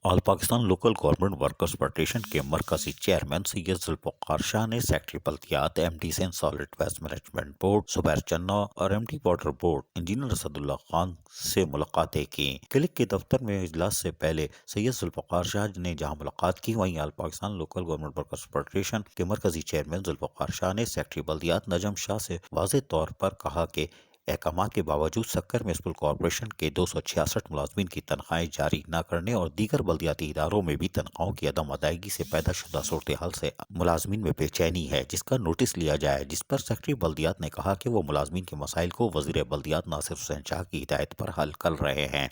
All Pakistan local government workers federation के मरकजी chairman Syed Zulfiqar Shah ने सेक्रेटरी बल्दियात एमडी से solid waste management board Zubair Channa और MD water board engineer Asadullah Khan से मुलाकातें की। क्लिक के दफ्तर में इजलास से पहले सैयद जुल्फ़िकार शाह ने जहां मुलाकात की, वहीं all Pakistan local government workers federation के मरकजी चेयरमैन जुल्फ़िकार शाह ने सेक्रेटरी बल्दियात नजम शाह से वाज़ेह तौर पर कहा कि अहकामात के बावजूद सक्कर म्यूनसिपल कॉरपोरेशन के 266 मुलाजमीन की तनख्वाहें जारी न करने और दीगर बल्दियाती इदारों में भी तनख्वाहों की अदम अदायगी से पैदा शुदा सूरत हाल से मुलाजमीन में बेचैनी है, जिसका नोटिस लिया जाए। जिस पर सेक्रेटरी बल्दियात ने कहा कि वो मुलाजमीन के मसाइल को वज़ीर बल्दियात नासिर हुसैन शाह की हिदायत पर हल कर रहे हैं।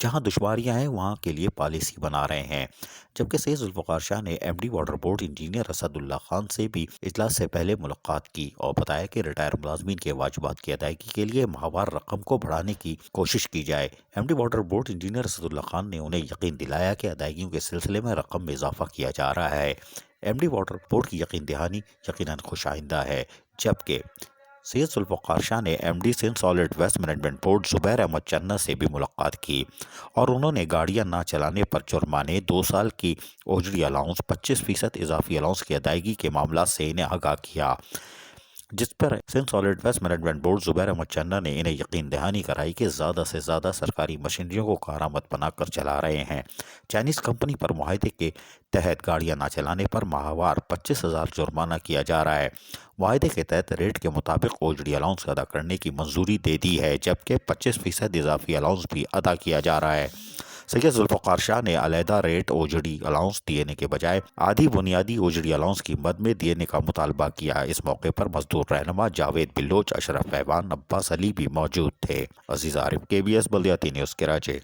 जहाँ दुश्वारियाँ हैं वहाँ के लिए पॉलिसी बना रहे हैं। जबकि सैयद जुल्फ़िकार शाह ने MD water board engineer Asadullah Khan से भी इजलास से पहले मुलाकात की और बताया कि रिटायर मुलाजमीन के वाजिबात की अदायगी के लिए माहवार रकम को बढ़ाने की कोशिश की जाए। MD water board engineer Asadullah Khan ने उन्हें यकीन दिलाया कि अदायगियों के सिलसिले में रकम में इजाफा किया जा रहा है। एमडी वाटर बोर्ड की यकीन दहानी यकीनन खुश आइंदा है। जबकि सैयद जुल्फ़िकार शाह ने MD Sindh solid waste management board Zubair Ahmed Channa से भी मुलाकात की और उन्होंने गाड़ियां ना चलाने पर जुर्माने, 2 साल की ओजरी अलाउंस, 25% इजाफी अलाउंस की अदायगी के मामला से इन्हें आगाह किया। जिस पर Sindh solid waste management board Zubair Ahmed Channa ने इन्हें यकीन दहानी कराई कि ज़्यादा से ज़्यादा सरकारी मशीनरियों को कारामद बनाकर चला रहे हैं। चाइनीज़ कंपनी पर मुआहदे के तहत गाड़ियां ना चलाने पर माहवार 25,000 जुर्माना किया जा रहा है। मुआहदे के तहत रेट के मुताबिक ओजरी अलाउंस अदा करने की मंजूरी दे दी है, जबकि 25% इजाफी अलाउंस भी अदा किया जा रहा है। सैयद जुल्फ़िकार शाह ने अलहदा रेट ओजड़ी अलाउंस देने के बजाय आधी बुनियादी ओजड़ी अलाउंस की मद में देने का मुतालबा किया। इस मौके पर मजदूर रहनुमा जावेद बिल्लोच, अशरफ ऐवान, अब्बास अली भी मौजूद थे। अजीज आरिफ, KBS बल्दियाती न्यूज़, कराची।